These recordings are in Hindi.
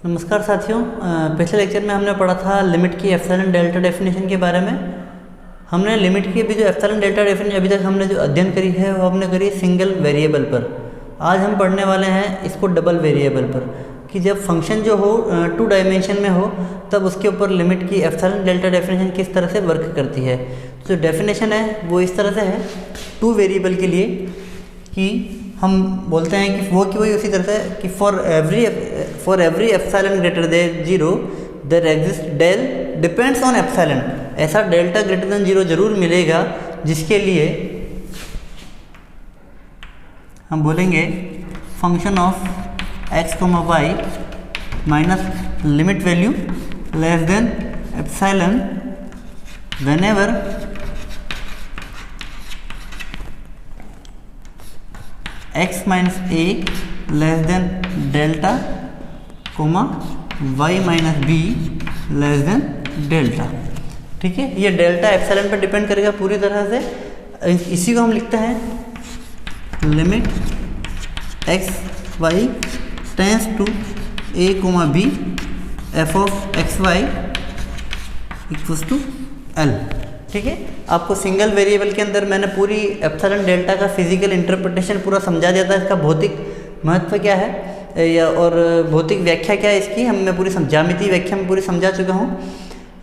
नमस्कार साथियों। पिछले लेक्चर में हमने पढ़ा था लिमिट की एप्सिलॉन डेल्टा डेफिनेशन के बारे में। हमने लिमिट की भी जो एप्सिलॉन डेल्टा डेफिनेशन अभी तक हमने जो अध्ययन करी है वो हमने करी सिंगल वेरिएबल पर। आज हम पढ़ने वाले हैं इसको डबल वेरिएबल पर, कि जब फंक्शन जो हो 2 डायमेंशन में हो तब उसके ऊपर लिमिट की एप्सिलॉन डेल्टा डेफिनेशन किस तरह से वर्क करती है। तो जो डेफिनेशन है वो इस तरह से है 2 वेरिएबल के लिए, कि हम बोलते हैं कि वही उसी तरह से कि for every epsilon greater than 0 there exist del depends on epsilon. ऐसा डेल्टा ग्रेटर देन 0 जरूर मिलेगा जिसके लिए हम बोलेंगे function of x, y minus limit value less than epsilon whenever x minus a less than delta comma y minus b less than delta. ठीक है, ये डेल्टा एप्सिलॉन पर डिपेंड करेगा पूरी तरह से। इसी को हम लिखते हैं limit x y tends to a comma b f of x y equals to l। ठीक है, आपको सिंगल वेरिएबल के अंदर मैंने पूरी एप्सिलॉन डेल्टा का फिजिकल इंटरप्रिटेशन पूरा समझा दिया था। इसका भौतिक महत्व क्या है और भौतिक व्याख्या क्या है इसकी मैं पूरी ज्यामितीय व्याख्या में पूरी समझा चुका हूँ।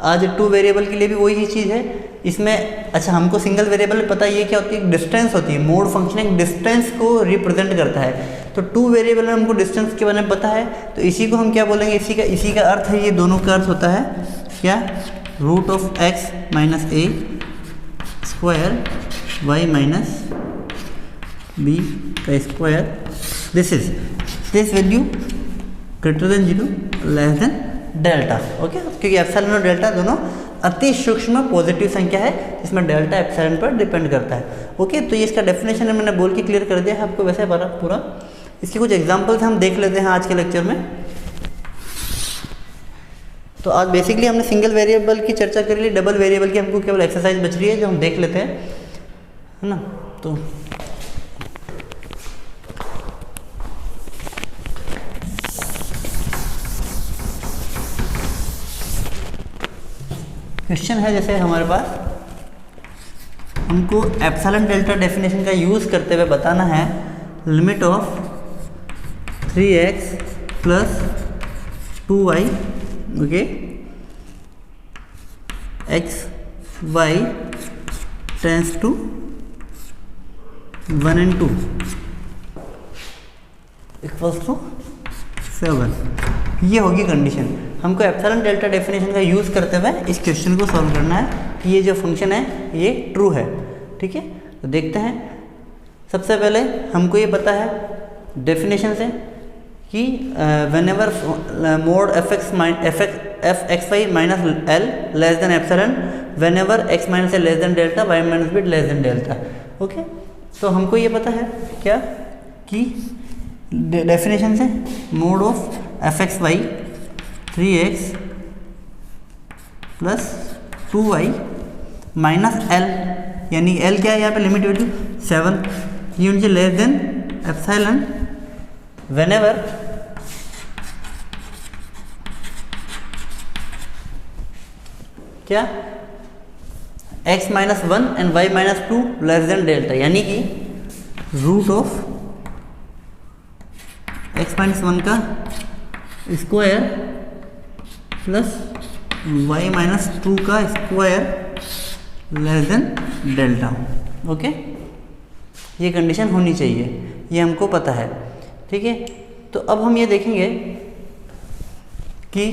आज 2 वेरिएबल के लिए भी वही चीज़ है इसमें। अच्छा, हमको सिंगल वेरिएबल पता ये क्या होती है, डिस्टेंस होती है। मोड फंक्शन एक डिस्टेंस को रिप्रेजेंट करता है। तो 2 वेरिएबल में हमको डिस्टेंस के बारे में पता है, तो इसी को हम क्या बोलेंगे, इसी का अर्थ है, ये दोनों का अर्थ होता है क्या, root of x minus a square y minus b का square this value greater than 0 less than delta. Okay, क्योंकि एप्सिलॉन और डेल्टा दोनों अति सूक्ष्म पॉजिटिव संख्या है जिसमें डेल्टा एप्सिलॉन पर डिपेंड करता है। ओके, तो ये इसका डेफिनेशन मैंने बोल के क्लियर कर दिया है आपको वैसे पूरा। इसके कुछ एग्जांपल्स हम देख लेते हैं आज के लेक्चर में। तो आज बेसिकली हमने सिंगल वेरिएबल की चर्चा कर ली, डबल वेरिएबल की हमको केवल एक्सरसाइज बच रही है जो हम देख लेते हैं, है ना। तो क्वेश्चन है जैसे हमारे पास हमको एप्सिलॉन डेल्टा डेफिनेशन का यूज़ करते हुए बताना है limit of 3x plus 2y okay x y tends to 1 and 2 equals to 7। ये होगी कंडीशन। हमको एप्सिलॉन डेल्टा डेफिनेशन का यूज़ करते हुए इस क्वेश्चन को सॉल्व करना है कि ये जो फंक्शन है ये ट्रू है। ठीक है, तो देखते हैं। सबसे पहले हमको ये पता है डेफिनेशन से कि whenever mod f x y minus l less than epsilon whenever x minus l less than delta y minus b less than delta. Okay, तो हमको ये पता है क्या कि डेफिनेशन से mod of f x y 3x plus 2y minus l, यानी एल क्या है यहाँ पे लिमिट वैल्यू 7, ये उनसे लेस देन एप्सिलॉन व्हेनेवर क्या x minus 1 and y minus 2 less than delta, यानी कि रूट ऑफ x माइनस 1 का स्क्वायर प्लस y माइनस 2 का square less than delta. Okay, ये कंडीशन होनी चाहिए, ये हमको पता है। ठीक है, तो अब हम ये देखेंगे कि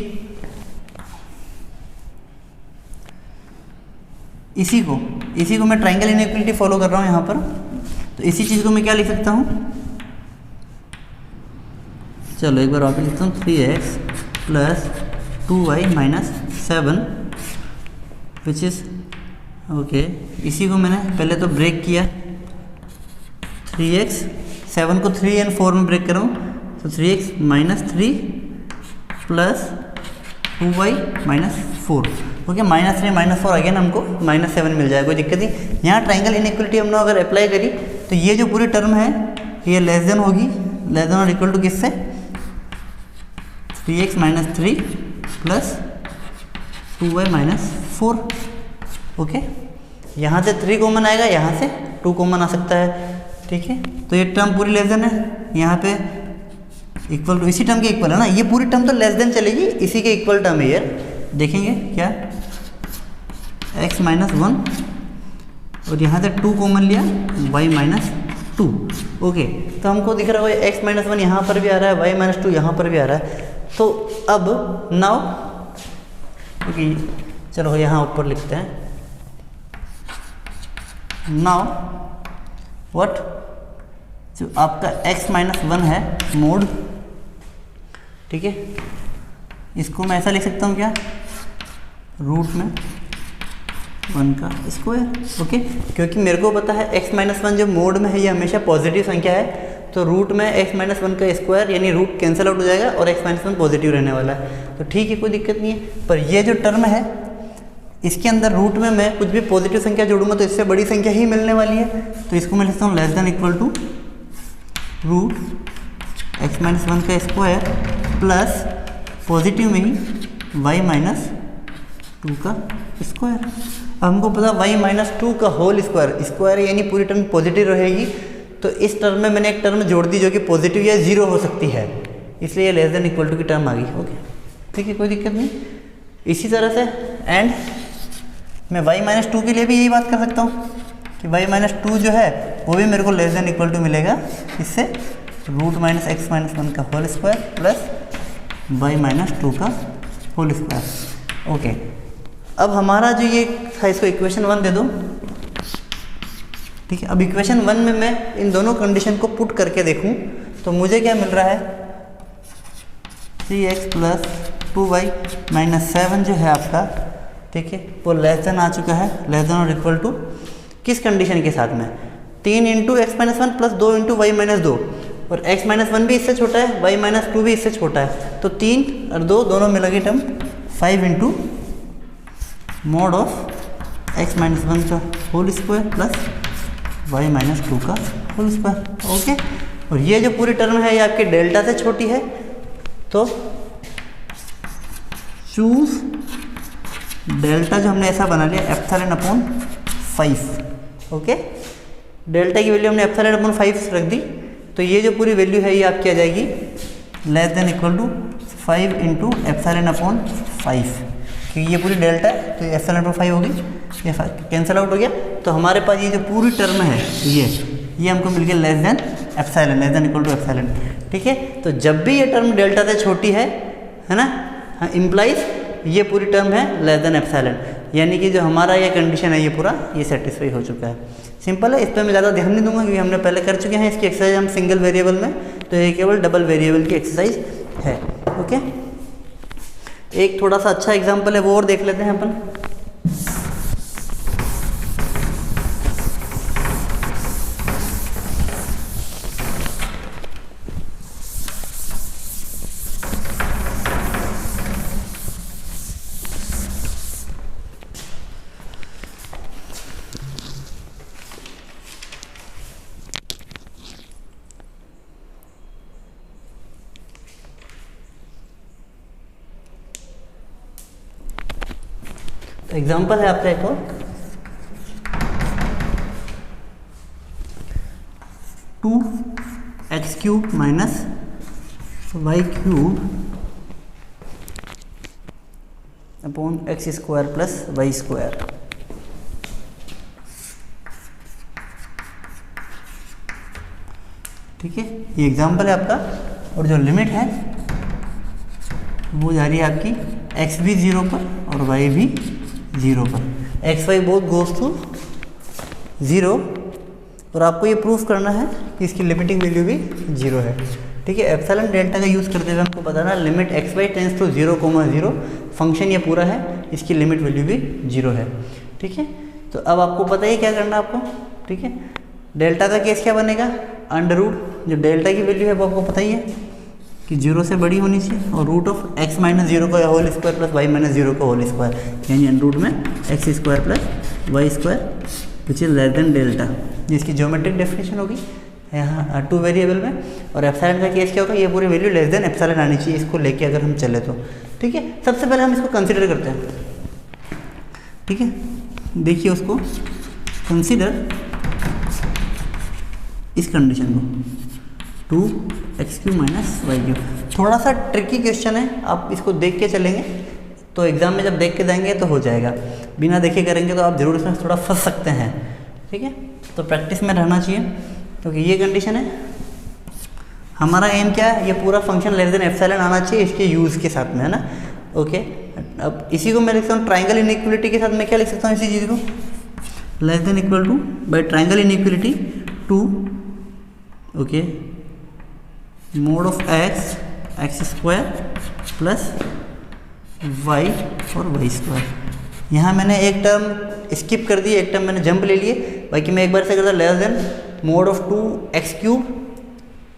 इसी को मैं ट्रायंगल इनइक्वालिटी फॉलो कर रहा हूँ यहाँ पर। तो इसी चीज़ को मैं क्या लिख सकता हूँ, चलो एक बार वापस लिखता हूँ 3x plus 2y minus 7 which is okay. इसी को मैंने पहले तो ब्रेक किया, 3x 7 को 3 and 4 में ब्रेक कर रहा हूँ, तो 3x minus 3 plus 2y minus 4। Okay, minus 3 minus 4 again हमको माइनस 7 मिल जाएगा, कोई दिक्कत नहीं। यहाँ ट्रायंगल इनइक्वालिटी हमने अगर अप्लाई करी तो ये जो पूरी टर्म है ये लेस देन होगी, लेस देन और इक्वल टू किससे, 3x minus 3 plus 2y minus 4। Okay, यहाँ से 3 कॉमन आएगा, यहाँ से 2 कॉमन आ सकता है। ठीक है, तो ये टर्म पूरी लेस देन है, यहाँ पे इक्वल टू इसी टर्म के इक्वल है ना, ये पूरी टर्म तो लेस देन चलेगी, इसी के इक्वल टर्म है यार। देखेंगे क्या, x माइनस 1 और यहाँ से 2 कॉमन लिया, y माइनस 2। ओके, तो हमको दिख रहा है x माइनस 1 यहाँ पर भी आ रहा है, y माइनस 2 यहाँ पर भी आ रहा है। तो अब नाउ ओके, चलो यहाँ ऊपर लिखते हैं। नाउ व्हाट, जो आपका x माइनस 1 है मोड, ठीक है, इसको मैं ऐसा लिख सकता हूँ क्या, रूट में 1 का स्क्वायर। ओके, क्योंकि मेरे को पता है x माइनस 1 जो मोड में है ये हमेशा पॉजिटिव संख्या है, तो रूट में x माइनस 1 का स्क्वायर यानी रूट कैंसिल आउट हो जाएगा और x माइनस 1 पॉजिटिव रहने वाला है। तो ठीक है, कोई दिक्कत नहीं है। पर ये जो टर्म है इसके अंदर रूट में मैं कुछ भी पॉजिटिव संख्या जोड़ूंगा तो इससे बड़ी संख्या ही मिलने वाली है, तो इसको मैं लिखता हूँ less than equal to root x minus 1 का स्क्वायर प्लस पॉजिटिव में ही y माइनस 2 का स्क्वायर। अब हमको पता y माइनस 2 का होल स्क्वायर, स्क्वायर यानी पूरी टर्म पॉजिटिव रहेगी, तो इस टर्म में मैंने एक टर्म जोड़ दी जो कि पॉजिटिव या जीरो हो सकती है, इसलिए लेस देन इक्वल टू की टर्म आ गई। ओके, ठीक है, कोई दिक्कत नहीं। इसी तरह से एंड मैं y माइनस 2 के लिए भी यही बात कर सकता हूँ कि y माइनस 2 जो है वो भी मेरे को लेस देन इक्वल टू मिलेगा, इससे रूट माइनस x माइनस 1 का whole square plus y minus 2 का होल स्क्वायर। ओके, अब हमारा जो ये था इसको इक्वेशन 1 दे दो। ठीक है, अब इक्वेशन 1 में मैं इन दोनों कंडीशन को पुट करके देखूं तो मुझे क्या मिल रहा है, 3x प्लस 2y माइनस 7 जो है आपका, ठीक है, वो लेस देन आ चुका है, लेस देन और इक्वल टू किस कंडीशन के साथ में, 3 into x minus 1 plus 2 into y minus 2, और x माइनस 1 भी इससे छोटा है, y माइनस 2 भी इससे छोटा है, तो 3 और 2 दोनों मिला के term 5 into mod of x minus 1 का whole square plus y minus 2 का होल स्क्वायर। ओके, और ये जो पूरी टर्म है ये आपके डेल्टा से छोटी है, तो चूज डेल्टा जो हमने ऐसा बना लिया एप्सिलॉन अपॉन 5। ओके, डेल्टा की वैल्यू हमने एप्सिलॉन अपॉन 5 रख दी, तो ये जो पूरी वैल्यू है ये आपकी आ जाएगी less than equal to 5 into epsilon upon 5, क्योंकि ये पूरी डेल्टा है तो एप्सिलॉन अपॉन 5 होगी, ये कैंसिल आउट हो गया, तो हमारे पास ये जो पूरी टर्म है ये हमको मिल गया less than epsilon, less than equal to epsilon. ठीक है, तो जब भी ये टर्म डेल्टा से छोटी है ना, हाँ, इम्प्लाइज ये पूरी टर्म है लेस देन एप्सिलॉन, यानी कि जो हमारा ये कंडीशन है ये पूरा ये सेटिस्फाई हो चुका है। सिंपल है, इस पर मैं ज़्यादा ध्यान नहीं दूंगा क्योंकि हमने पहले कर चुके हैं इसकी एक्सरसाइज हम सिंगल वेरिएबल में, तो ये केवल डबल वेरिएबल की एक्सरसाइज है। ओके, एक थोड़ा सा अच्छा एग्जाम्पल है वो और देख लेते हैं अपन। एग्जाम्पल है आपका एक और, two x cube minus y cube upon x square plus y square. ठीक है, ये एग्जाम्पल है आपका, और जो लिमिट है वो जा रही है आपकी एक्स भी 0 पर और वाई भी 0 पर, x y both goes to 0, और आपको ये प्रूफ करना है कि इसकी लिमिटिंग वैल्यू भी 0 है। ठीक है, एप्सिलॉन डेल्टा का यूज़ करते हुए हमको बताना limit x y tends to 0,0, function ये पूरा है, इसकी लिमिट वैल्यू भी 0 है। ठीक है, तो अब आपको पता ही क्या करना आपको। ठीक है, डेल्टा का केस क्या बनेगा, अंडर रूट जो डेल्टा की वैल्यू है वो आपको पता ही है कि 0 से बड़ी होनी चाहिए, और रूट ऑफ x माइनस 0 का whole square plus y minus 0 का होल स्क्वायर, यानी अंडर रूट में x square plus y square which is less than delta, जिसकी ज्योमेट्रिक डेफिनेशन होगी यहाँ 2 वेरिएबल में, और एप्सिलॉन का केस क्या होगा, ये पूरी वैल्यू लेस देन एप्सिलॉन आनी चाहिए इसको लेके अगर हम चले तो। ठीक है, सबसे पहले हम इसको कंसिडर करते हैं। ठीक है, देखिए उसको कंसिडर इस कंडीशन को 2x³ माइनस y³। थोड़ा सा ट्रिकी क्वेश्चन है, आप इसको देख के चलेंगे तो एग्जाम में जब देख के जाएंगे तो हो जाएगा, बिना देखे करेंगे तो आप ज़रूर इसमें थोड़ा फंस सकते हैं। ठीक है, तो प्रैक्टिस में रहना चाहिए, क्योंकि ये कंडीशन है। हमारा एम क्या है, ये पूरा फंक्शन लेस देन एप्सिलॉन आना चाहिए इसके यूज़ के साथ में, है ना। ओके, अब इसी को मैं लिखता हूँ ट्राइंगल इनइक्वलिटी के साथ मैं क्या लिख सकता हूँ इसी चीज़ को, less than equal two by triangle inequality 2 okay mod of x² plus y और y²। यहाँ मैंने एक टर्म स्किप कर दी, एक टर्म मैंने जंप ले लिए, बाकी मैं एक बार से करता less than mode of 2x³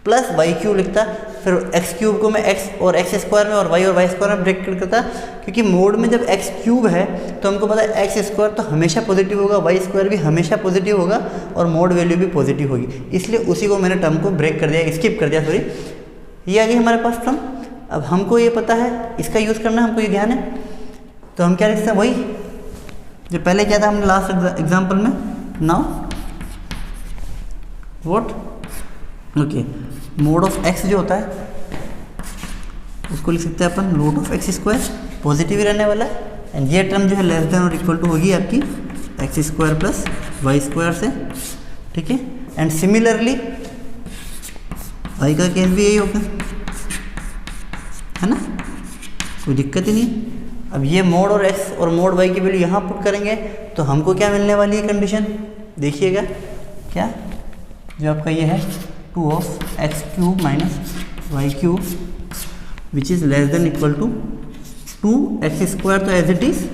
plus y³ लिखता, फिर x³ को मैं x और x² में और y y² में ब्रेक करता, क्योंकि मोड में जब x³ है तो हमको पता है x² तो हमेशा पॉजिटिव होगा, y² भी हमेशा पॉजिटिव होगा और मोड वैल्यू भी पॉजिटिव होगी, इसलिए उसी को मैंने टर्म को ब्रेक कर दिया, स्किप कर दिया सॉरी। ये आ गई हमारे पास टर्म। अब हमको ये पता है इसका यूज़ करना, हमको ये ध्यान है, तो हम क्या लिखते हैं वही जो पहले किया था हमने लास्ट एग्जाम्पल में। Now what okay mod of x जो होता है उसको लिख सकते हैं अपन रूट ऑफ x², पॉजिटिव ही रहने वाला है, एंड ये टर्म जो है लेस देन और इक्वल टू होगी आपकी x² प्लस y² से। ठीक है, एंड सिमिलरली y का केस भी यही होगा, है ना, कोई दिक्कत ही नहीं। अब ये मोड और x और मोड y की वैल्यू यहाँ पुट करेंगे तो हमको क्या मिलने वाली है कंडीशन, देखिएगा क्या, जो आपका ये है 2 of x³ minus y³ which is less than equal to 2x² तो एज इट इज़,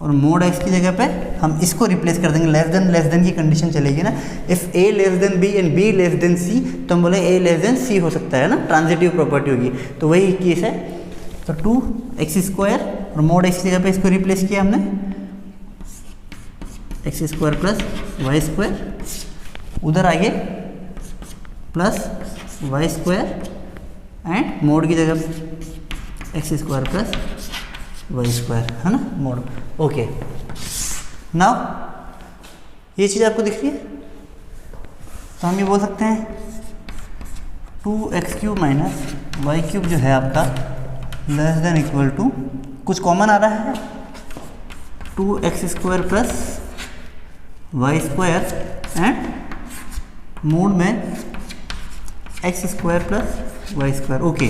और मोड x की जगह पे हम इसको रिप्लेस कर देंगे, लेस देन की कंडीशन चलेगी ना। If a less then b and b less then c तो हम बोले a लेस देन c हो सकता है ना, ट्रांजिटिव प्रॉपर्टी होगी, तो वही केस है। तो 2x² और मोड x की जगह पे इसको रिप्लेस किया हमने x² प्लस y², उधर आगे प्लस y² एंड मोड की जगह x² प्लस y², है ना मोड। ओके, नाउ ये चीज़ आपको दिख रही है, तो हम ये बोल सकते हैं 2x³ माइनस y³ जो है आपका लेस देन इक्वल टू, कुछ कॉमन आ रहा है 2x² plus y² and mode में x² प्लस y²। ओके,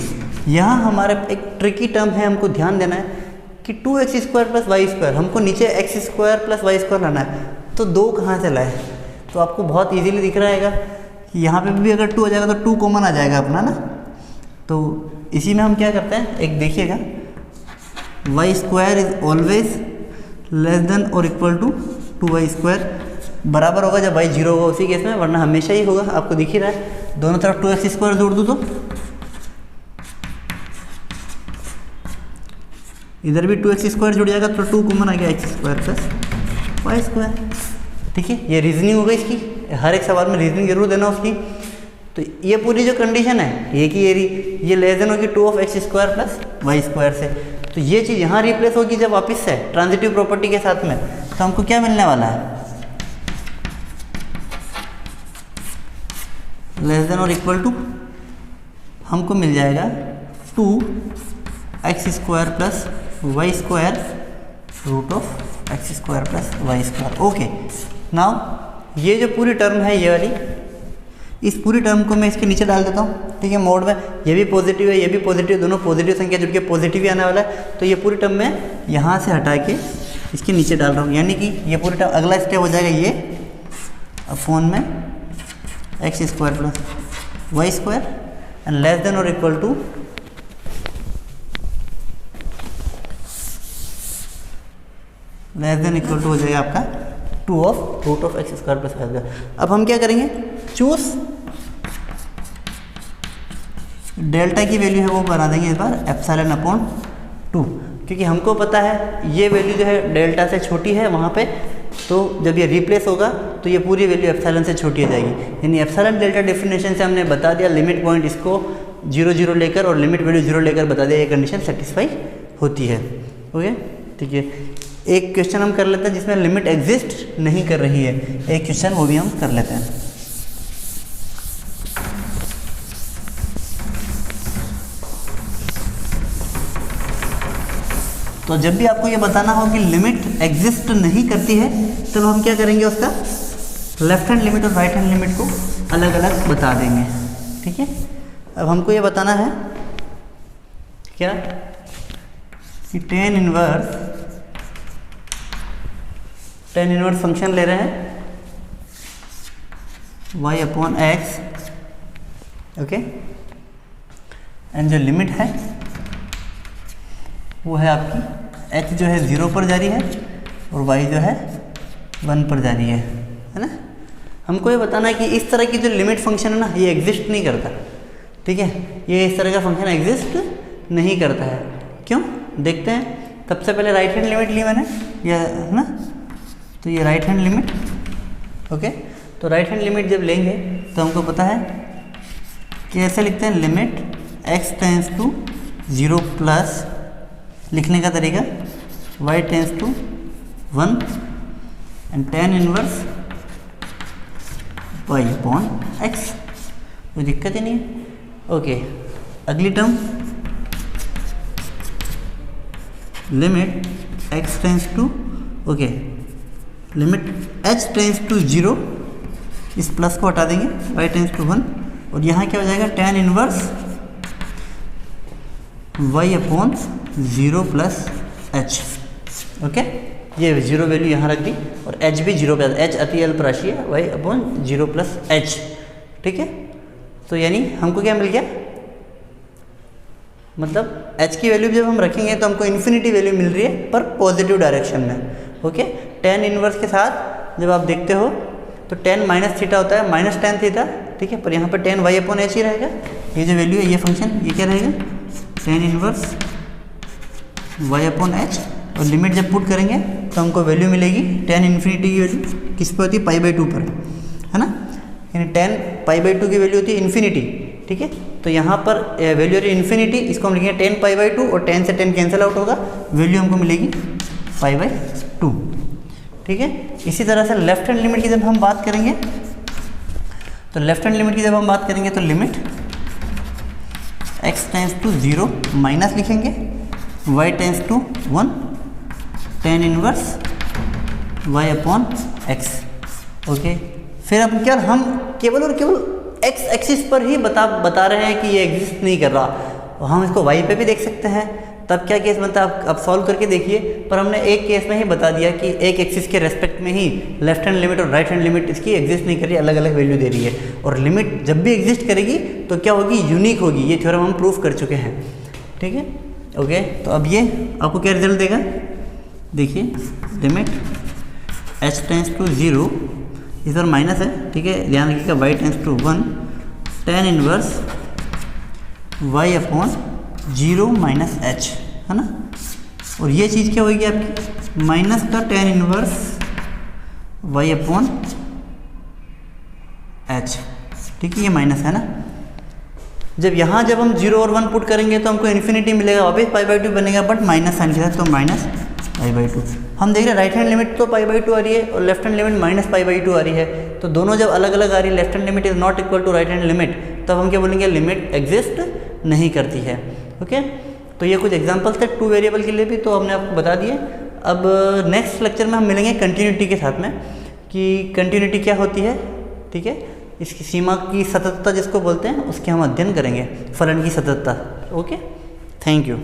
यहाँ हमारे एक ट्रिकी टर्म है, हमको ध्यान देना है कि 2x² प्लस y², हमको नीचे x² प्लस y² लाना है, तो 2 कहाँ से लाए, तो आपको बहुत इजीली दिख रहा है कि यहाँ पे भी अगर 2 आ जाएगा तो 2 कॉमन आ जाएगा अपना ना। तो इसी में हम क्या करते हैं, एक देखिएगा y² is always less than और इक्वल टू 2y² बराबर होगा जब y 0 होगा उसी केस में, वरना हमेशा ही होगा, आपको दिख ही रहा है। दोनों तरफ 2x² जोड़ दूँ तो इधर भी 2x² जुड़ जाएगा, तो 2 कॉमन आ गया x² प्लस y²। ठीक है, ये रीजनिंग हो गई इसकी, हर एक सवाल में रीजनिंग जरूर देना उसकी। तो ये पूरी जो कंडीशन है ये की ये लेस देन होगी 2 ऑफ x² प्लस y² से, तो ये चीज़ यहाँ रिप्लेस होगी जब वापस से ट्रांजिटिव प्रॉपर्टी के साथ में, तो हमको क्या मिलने वाला है, लेस देन और इक्वल टू हमको मिल जाएगा 2x² plus y² root of x² plus y²। Okay, now ये जो पूरी टर्म है ये वाली, इस पूरी टर्म को मैं इसके नीचे डाल देता हूँ। ठीक है, मोड में ये भी पॉजिटिव है ये भी पॉजिटिव, दोनों पॉजिटिव संख्या जुड़ के पॉजिटिव ही आने वाला है, तो ये पूरी टर्म मैं यहाँ से हटा के इसके नीचे डाल रहा हूँ, यानी कि ये पूरी टर्म अगला स्टेप हो जाएगा ये अपॉन में x² plus y² and less than और इक्वल टू हो जाएगा आपका 2 of root of x² plus y²। अब हम क्या करेंगे, चूज डेल्टा की वैल्यू है वो बना देंगे इस बार एप्सिलॉन अपॉन 2, क्योंकि हमको पता है ये वैल्यू जो है डेल्टा से छोटी है, वहाँ पे तो जब ये रिप्लेस होगा तो ये पूरी वैल्यू एप्सिलॉन से छोटी हो जाएगी। यानी एप्सिलॉन डेल्टा डेफिनेशन से हमने बता दिया लिमिट पॉइंट इसको 0 0 लेकर और लिमिट वैल्यू 0 लेकर बता दिया, ये कंडीशन सेटिस्फाई होती है। ओके, ठीक है। एक क्वेश्चन हम कर लेते हैं जिसमें लिमिट एग्जिस्ट नहीं कर रही है, एक क्वेश्चन वो भी हम कर लेते हैं। तो जब भी आपको ये बताना हो कि लिमिट एग्जिस्ट नहीं करती है तब हम क्या करेंगे, उसका लेफ्ट हैंड लिमिट और राइट हैंड लिमिट को अलग अलग बता देंगे। ठीक है, अब हमको ये बताना है क्या कि tan इनवर्स फंक्शन ले रहे हैं y/x, ओके, एंड जो लिमिट है वो है आपकी h जो है 0 पर जा रही है और y जो है 1 पर जा रही है ना। हमको ये बताना है कि इस तरह की जो लिमिट फंक्शन है ना ये एग्जिस्ट नहीं करता। ठीक है, ये इस तरह का फंक्शन एग्जिस्ट नहीं करता है। क्यों, देखते हैं। सबसे पहले राइट हैंड लिमिट ली मैंने, ये है ना, तो ये राइट हैंड लिमिट, ओके। तो राइट हैंड लिमिट जब लेंगे तो हमको पता है कि ऐसे लिखते हैं limit x tends to 0 plus, लिखने का तरीका y tends to 1 and tan inverse y/x, कोई दिक्कत ही नहीं है। ओके, अगली term limit x tends to, okay, limit h tends to 0, इस प्लस को हटा देंगे, y टेंस टू 1 और यहाँ क्या हो जाएगा tan inverse y/0 plus h। Okay, ये 0 वैल्यू यहाँ रख दी और h भी 0 पे, h अति अल्प राशि है, y/0 प्लस h। ठीक है, तो यानी हमको क्या मिल गया, मतलब h की वैल्यू जब हम रखेंगे तो हमको इन्फिनिटी वैल्यू मिल रही है पर पॉजिटिव डायरेक्शन में। ओके, tan इनवर्स के साथ जब आप देखते हो तो tan माइनस थीटा होता है, माइनस tan थीटा। ठीक है, पर यहाँ पर tan y/h ही रहेगा। ये जो वैल्यू है, ये फंक्शन, ये क्या रहेगा, tan इनवर्स y/h, और लिमिट जब पुट करेंगे तो हमको वैल्यू मिलेगी tan इन्फिनिटी की वैल्यू किस पे होती है, π/2 पर, है ना। यानी tan π/2 की वैल्यू होती है इन्फिनिटी। ठीक है, तो यहाँ पर वैल्यू है इन्फिनिटी, इसको हम लिखेंगे tan π/2 और tan से tan कैंसिल आउट होगा, वैल्यू हमको मिलेगी π/2। ठीक है, इसी तरह से लेफ्ट हैंड लिमिट की जब हम बात करेंगे तो limit x tends to 0 minus लिखेंगे, y tends to 1, tan inverse y/x। Okay, फिर अब क्या हम केवल और केवल x एक्सिस पर ही बता रहे हैं कि ये एग्जिस्ट नहीं कर रहा, हम इसको y पे भी देख सकते हैं, तब क्या केस बनता है आप सॉल्व करके देखिए। पर हमने एक केस में ही बता दिया कि एक एक्सिस के रेस्पेक्ट में ही लेफ्ट हैंड लिमिट और राइट हैंड लिमिट इसकी एग्जिस्ट नहीं कर रही, अलग अलग वैल्यू दे रही है। और लिमिट जब भी एग्जिस्ट करेगी तो क्या होगी, यूनिक होगी। ये थ्योरम हम प्रूफ कर चुके हैं। ठीक है, ओके, तो अब ये आपको क्या रिजल्ट देगा, देखिए लिमिट h टेंस टू 0, इस बार माइनस है, ठीक है, ध्यान रखिएगा, y tends to 1, tan inverse y/0 minus h, है ना। और ये चीज़ क्या होगी आपकी, माइनस का tan इनवर्स y/h। ठीक है, ये माइनस है ना। जब हम 0 और 1 पुट करेंगे तो हमको इन्फिनिटी मिलेगा, वापस π/2 बनेगा, बट माइनस साइन के साथ, तो माइनस π/2। हम देख रहे हैं राइट हैंड लिमिट तो π/2 आ रही है और लेफ्ट हैंड लिमिट माइनस π/2 आ रही है, तो दोनों जब अलग अलग आ रही है, left hand limit is not equal to right hand limit, तब हम क्या बोलेंगे, लिमिट एग्जिस्ट नहीं करती है। ओके, तो ये कुछ एग्जांपल्स थे 2 वेरिएबल के लिए भी, तो हमने आपको बता दिए। अब नेक्स्ट लेक्चर में हम मिलेंगे कंटिन्यूटी के साथ में, कि कंटिन्यूटी क्या होती है। ठीक है, इसकी सीमा की सततता जिसको बोलते हैं, उसके हम अध्ययन करेंगे, फलन की सततता। Okay, thank you.